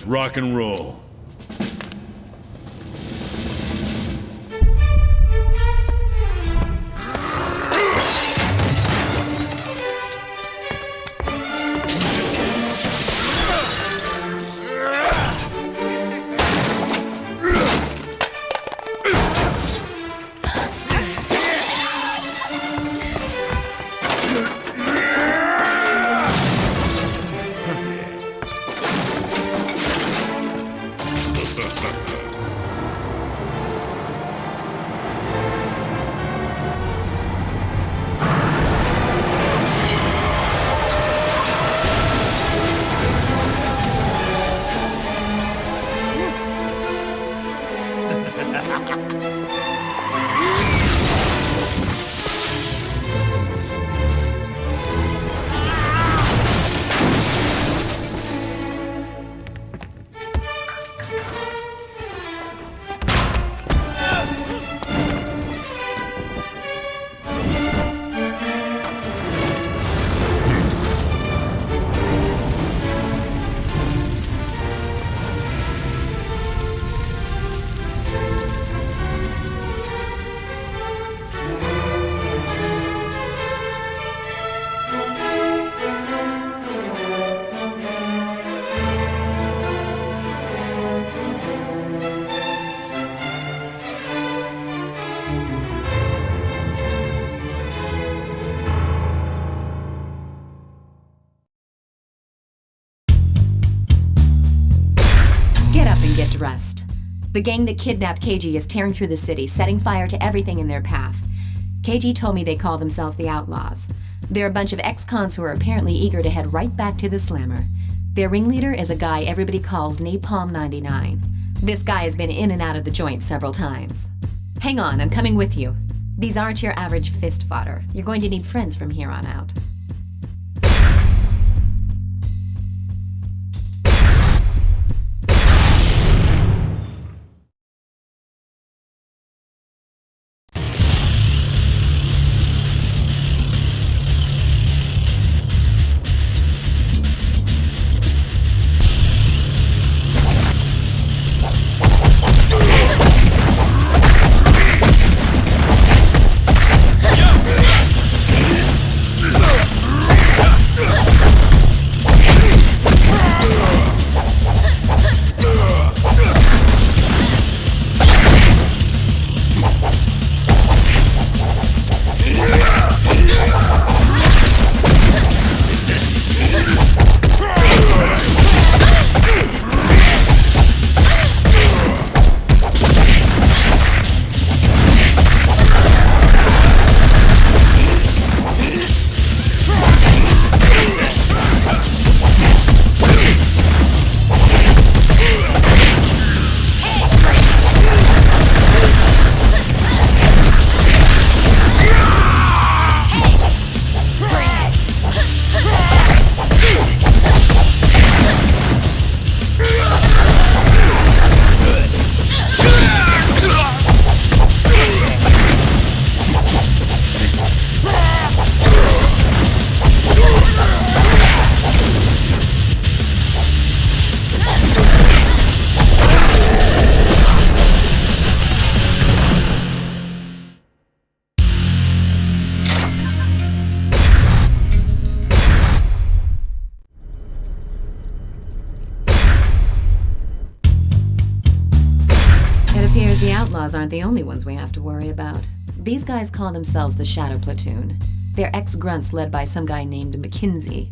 Let's rock and roll. Rest. The gang that kidnapped KG is tearing through the city, setting fire to everything in their path. KG told me they call themselves the Outlaws. They're a bunch of ex-cons who are apparently eager to head right back to the Slammer. Their ringleader is a guy everybody calls Napalm 99. This guy has been in and out of the joint several times. Hang on, I'm coming with you. These aren't your average fist fodder. You're going to need friends from here on out. The Outlaws aren't the only ones we have to worry about. These guys call themselves the Shadow Platoon. They're ex-grunts led by some guy named McKinsey.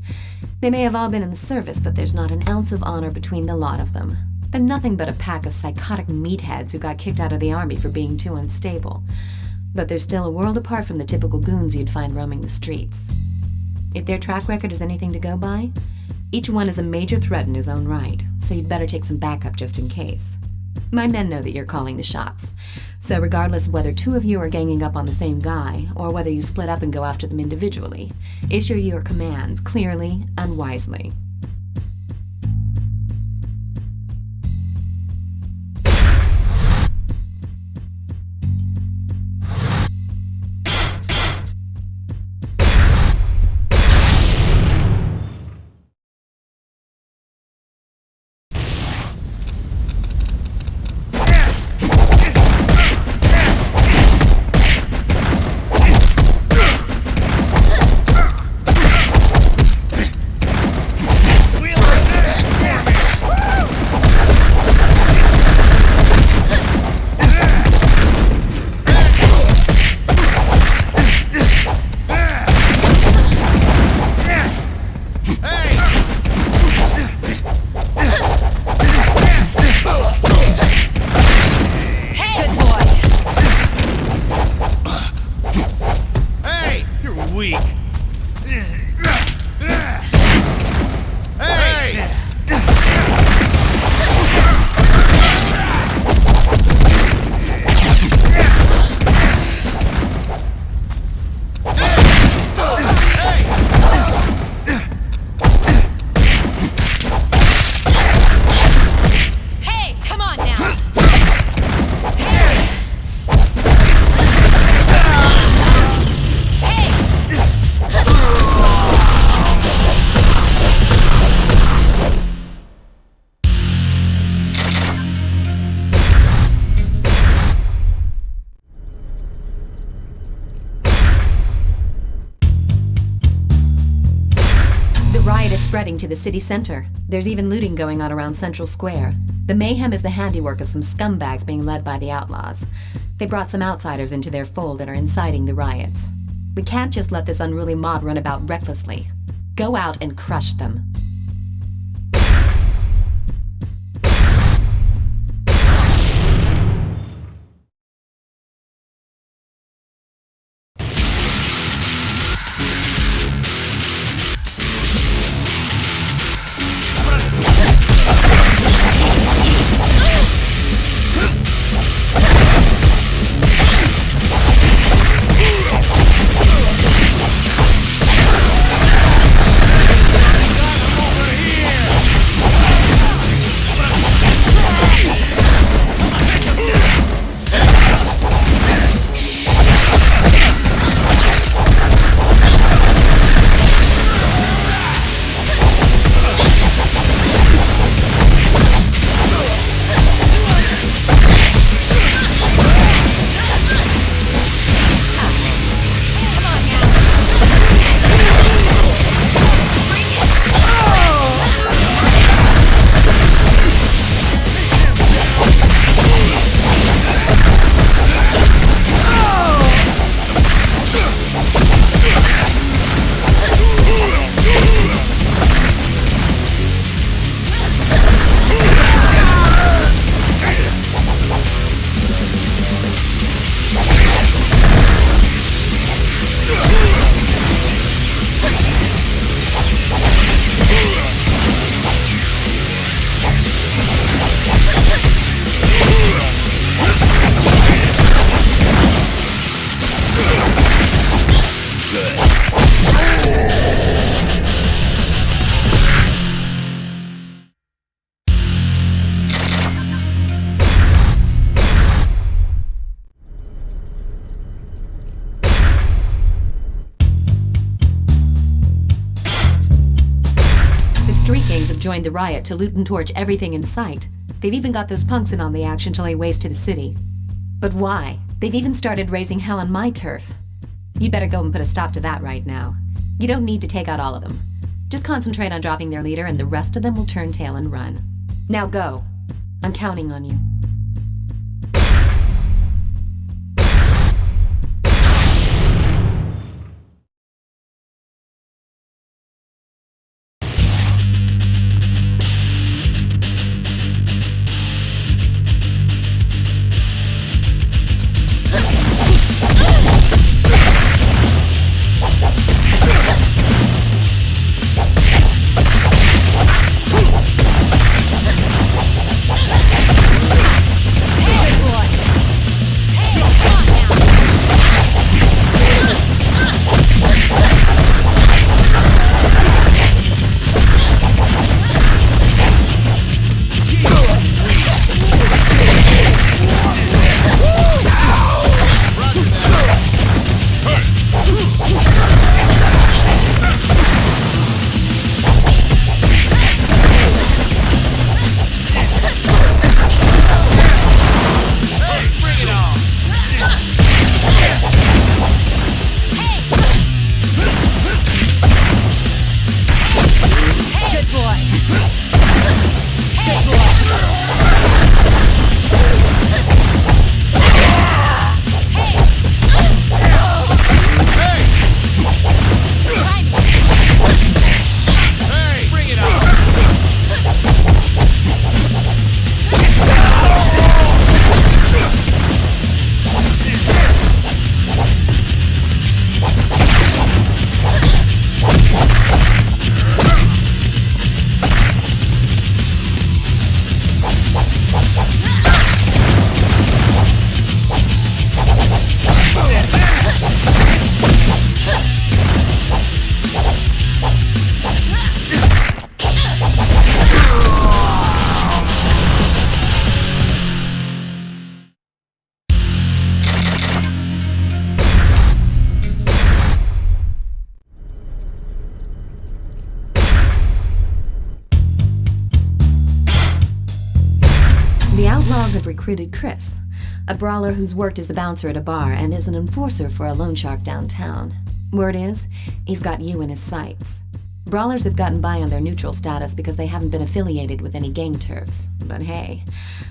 They may have all been in the service, but there's not an ounce of honor between the lot of them. They're nothing but a pack of psychotic meatheads who got kicked out of the army for being too unstable. But they're still a world apart from the typical goons you'd find roaming the streets. If their track record is anything to go by, each one is a major threat in his own right, so you'd better take some backup just in case. My men know that you're calling the shots, so regardless of whether two of you are ganging up on the same guy, or whether you split up and go after them individually, issue your commands clearly and wisely. spreading to the city center. There's even looting going on around Central Square. The mayhem is the handiwork of some scumbags being led by the outlaws. They brought some outsiders into their fold and are inciting the riots. We can't just let this unruly mob run about recklessly. Go out and crush them. Joined the riot to loot and torch everything in sight. They've even got those punks in on the action to lay waste to the city. But why? They've even started raising hell on my turf. You'd better go and put a stop to that right now. You don't need to take out all of them. Just concentrate on dropping their leader and the rest of them will turn tail and run. Now go. I'm counting on you. Have recruited Chris, a brawler who's worked as a bouncer at a bar and is an enforcer for a loan shark downtown. Word is, he's got you in his sights. Brawlers have gotten by on their neutral status because they haven't been affiliated with any gang turfs. But hey,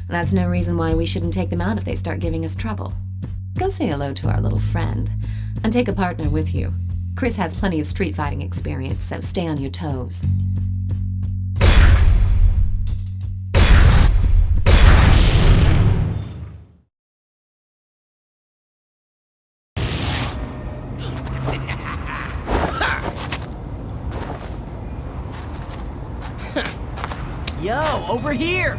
that's no reason why we shouldn't take them out if they start giving us trouble. Go say hello to our little friend, and take a partner with you. Chris has plenty of street fighting experience, so stay on your toes. Yo, over here!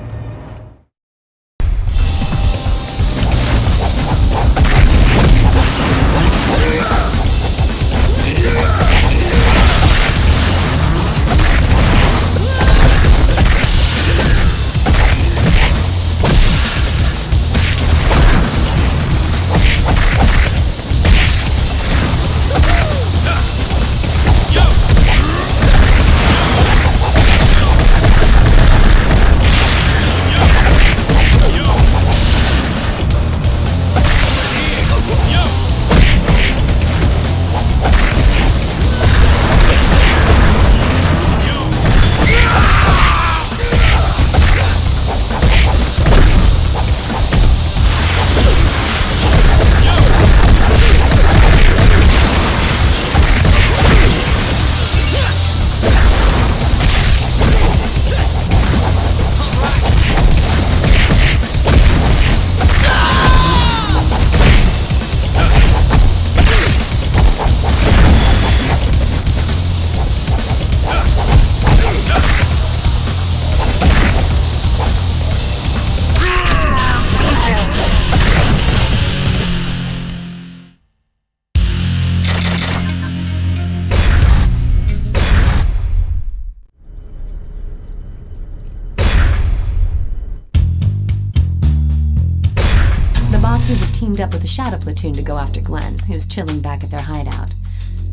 Teamed up with the Shadow Platoon to go after Glenn, who's chilling back at their hideout.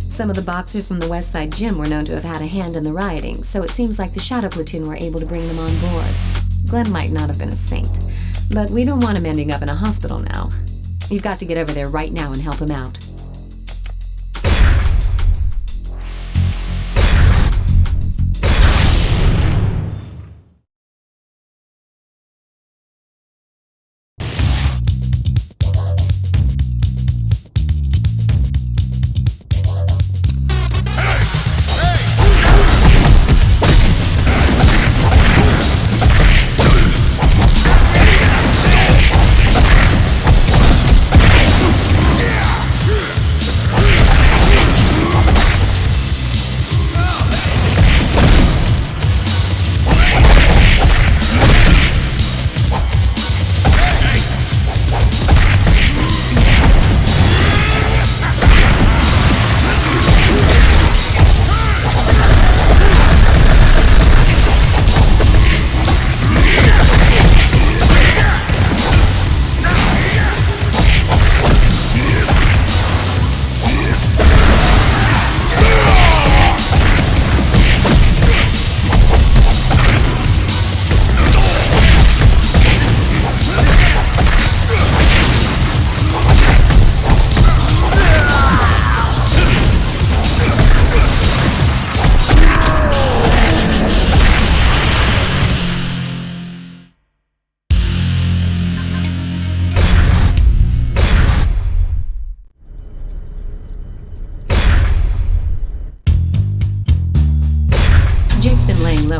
Some of the boxers from the West Side Gym were known to have had a hand in the rioting, so it seems like the Shadow Platoon were able to bring them on board. Glenn might not have been a saint, but we don't want him ending up in a hospital now. You've got to get over there right now and help him out.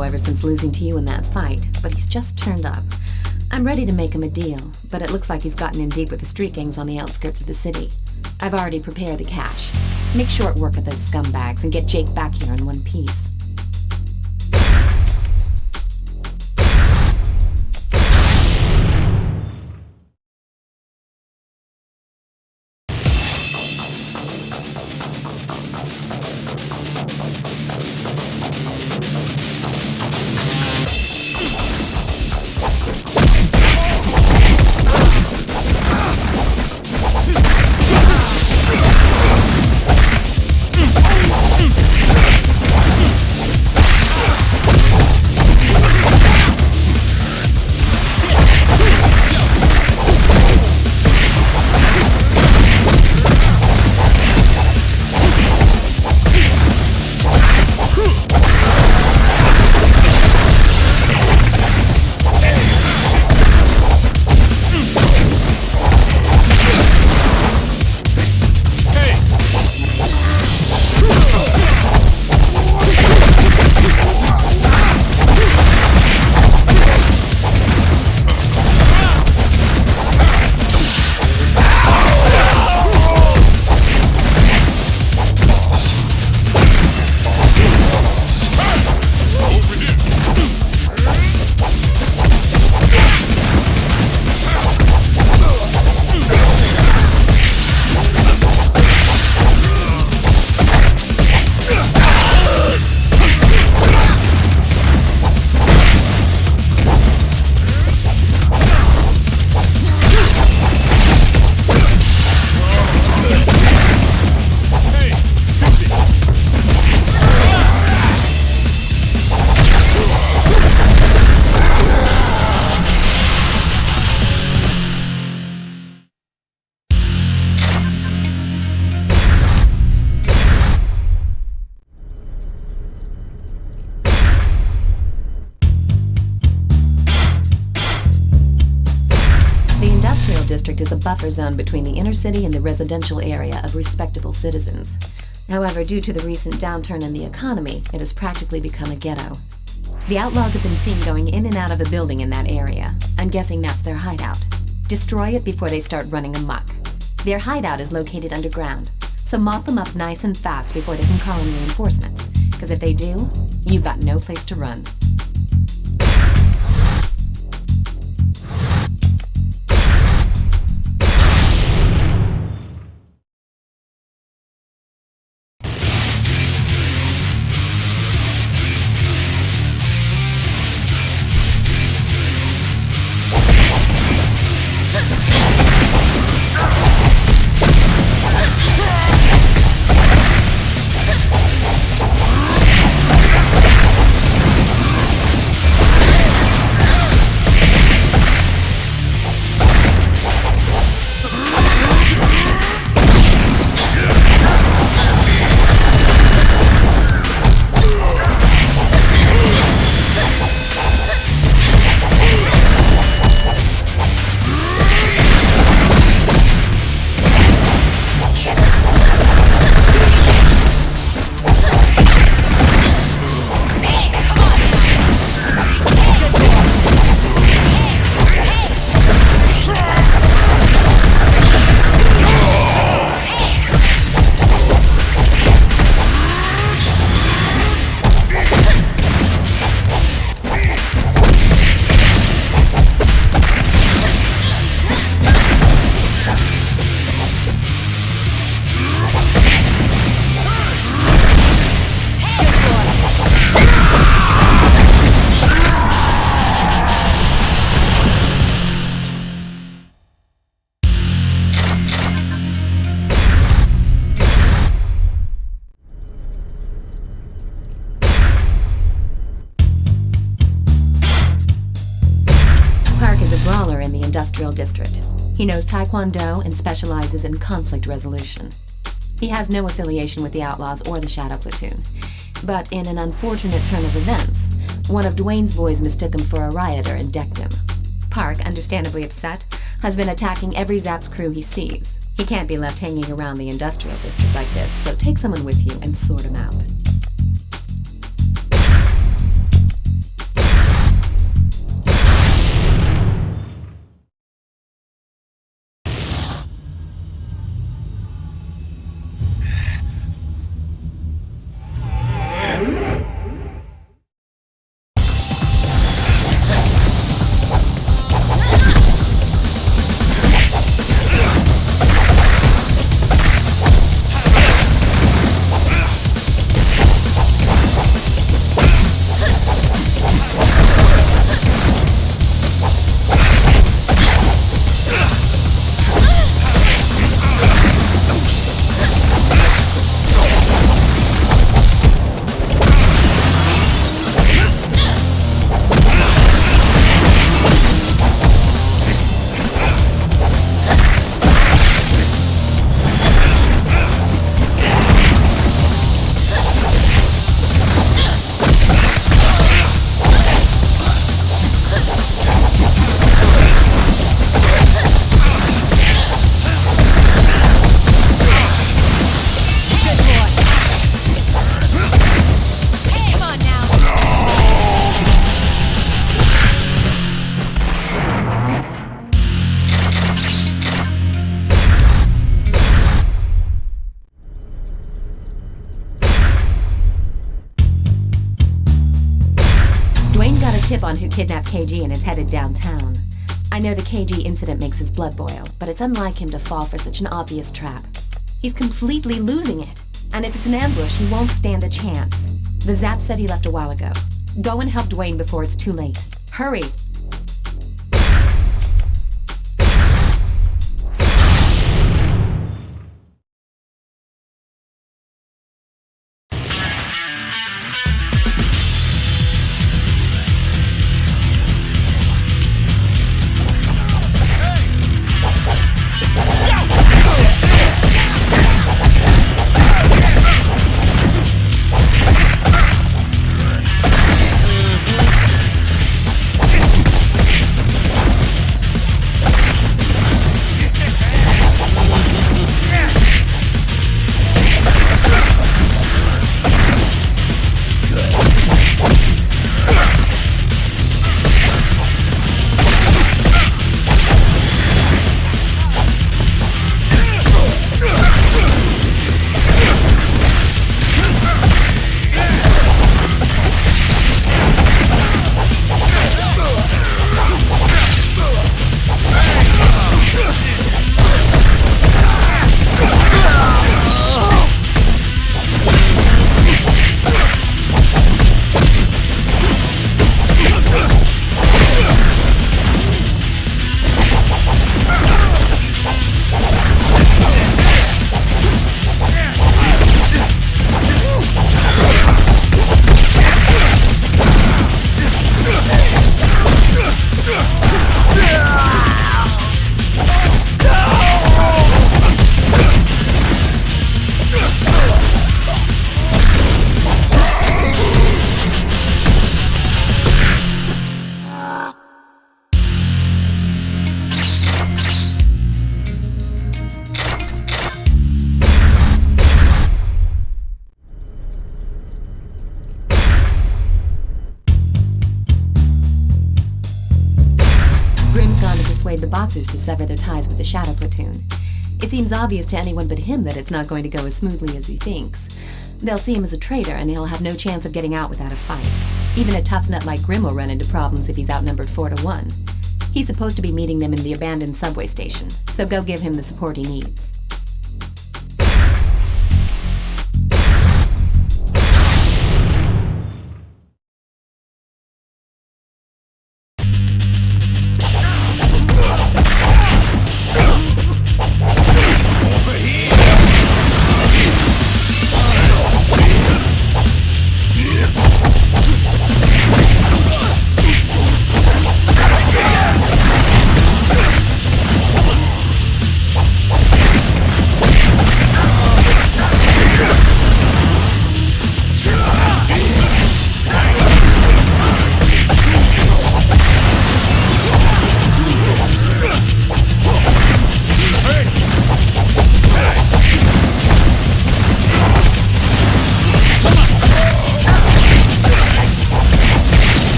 Ever since losing to you in that fight, but he's just turned up. I'm ready to make him a deal, but it looks like he's gotten in deep with the street gangs on the outskirts of the city. I've already prepared the cash. Make short work of those scumbags and get Jake back here in one piece. district is a buffer zone between the inner city and the residential area of respectable citizens. However, due to the recent downturn in the economy, it has practically become a ghetto. The outlaws have been seen going in and out of a building in that area. I'm guessing that's their hideout. Destroy it before they start running amok. Their hideout is located underground, so mop them up nice and fast before they can call in reinforcements. Because if they do, you've got no place to run. Industrial District. He knows Taekwondo and specializes in conflict resolution. He has no affiliation with the Outlaws or the Shadow Platoon. But in an unfortunate turn of events, one of Dwayne's boys mistook him for a rioter and decked him. Park, understandably upset, has been attacking every Zapp's crew he sees. He can't be left hanging around the Industrial District like this, so take someone with you and sort him out. Tip on who kidnapped KG and is headed downtown. I know the KG incident makes his blood boil, but it's unlike him to fall for such an obvious trap. He's completely losing it, and if it's an ambush, he won't stand a chance. The Zapp said he left a while ago. Go and help Dwayne before it's too late. Hurry! sever their ties with the Shadow Platoon. It seems obvious to anyone but him that it's not going to go as smoothly as he thinks. They'll see him as a traitor, and he'll have no chance of getting out without a fight. Even a tough nut like Grim will run into problems if he's outnumbered 4-1. He's supposed to be meeting them in the abandoned subway station, so go give him the support he needs.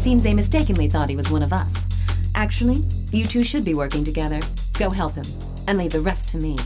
Seems they mistakenly thought he was one of us. Actually, you two should be working together. Go help him, and leave the rest to me.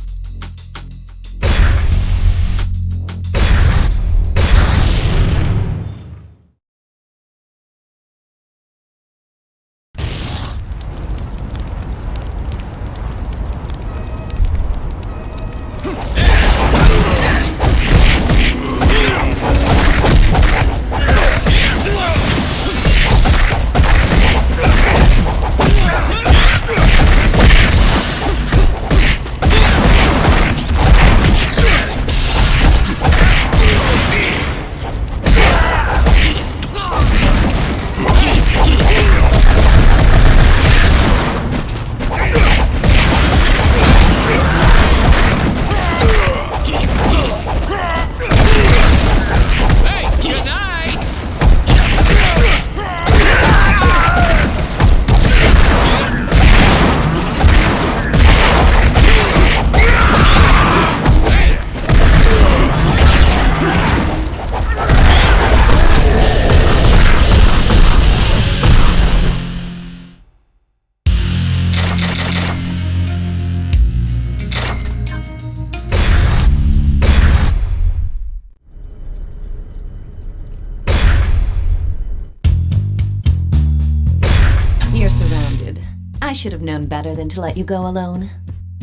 I should have known better than to let you go alone.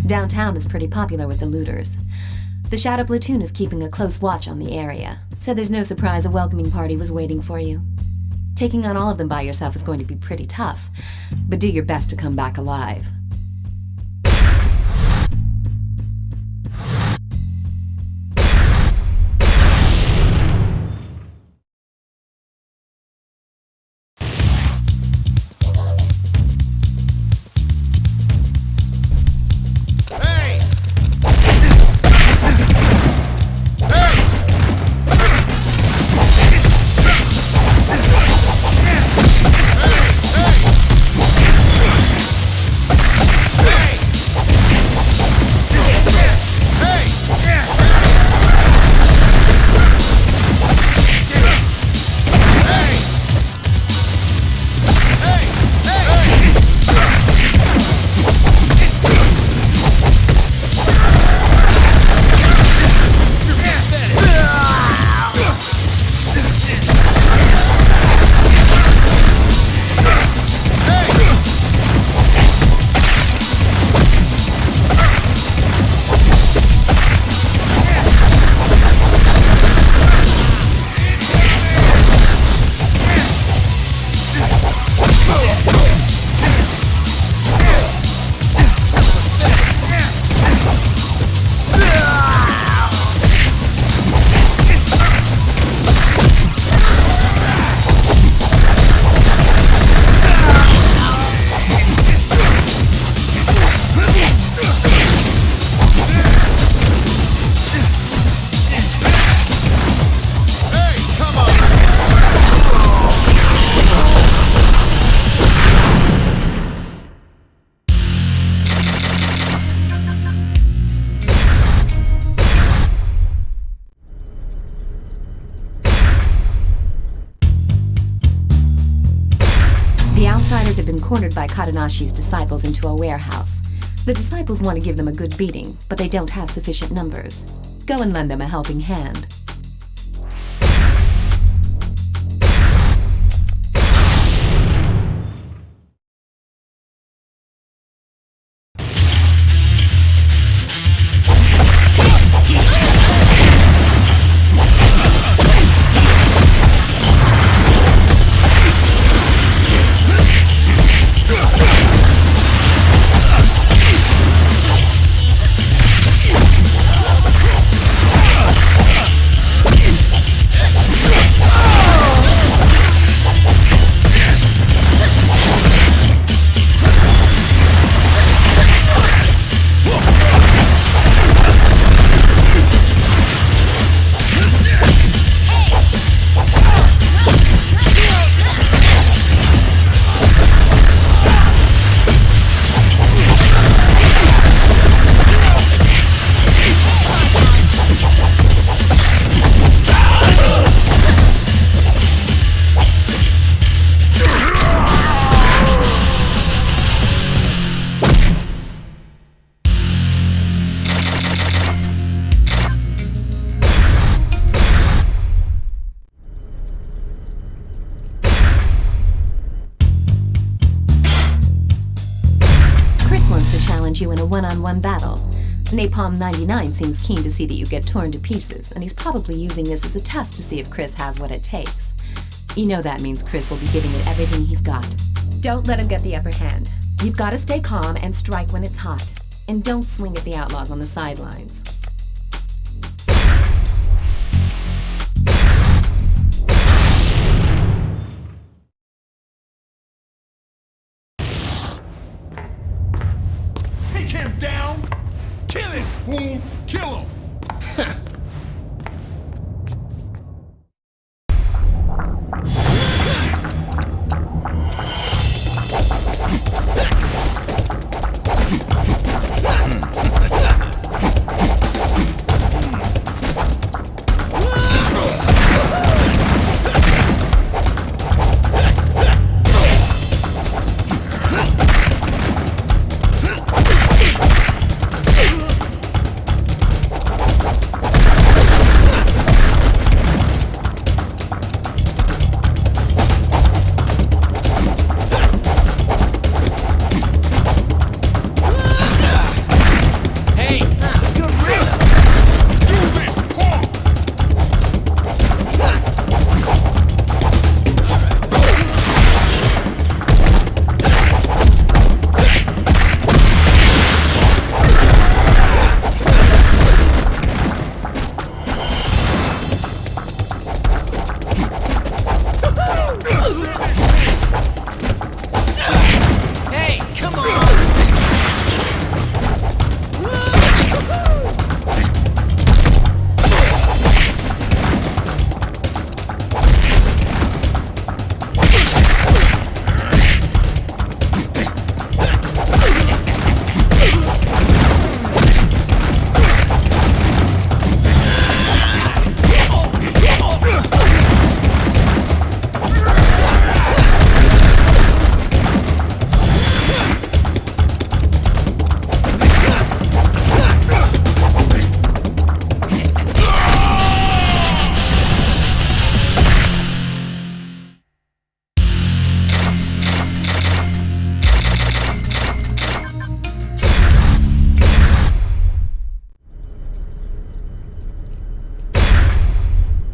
Downtown is pretty popular with the looters. The Shadow Platoon is keeping a close watch on the area, so there's no surprise a welcoming party was waiting for you. Taking on all of them by yourself is going to be pretty tough, but do your best to come back alive. outsiders have been cornered by Kadanashi's disciples into a warehouse. The disciples want to give them a good beating, but they don't have sufficient numbers. Go and lend them a helping hand. You in a one-on-one battle. Napalm 99 seems keen to see that you get torn to pieces, and he's probably using this as a test to see if Chris has what it takes. You know that means Chris will be giving it everything he's got. Don't let him get the upper hand. You've got to stay calm and strike when it's hot. And don't swing at the outlaws on the sidelines. Take him down! Kill him, fool! Kill him!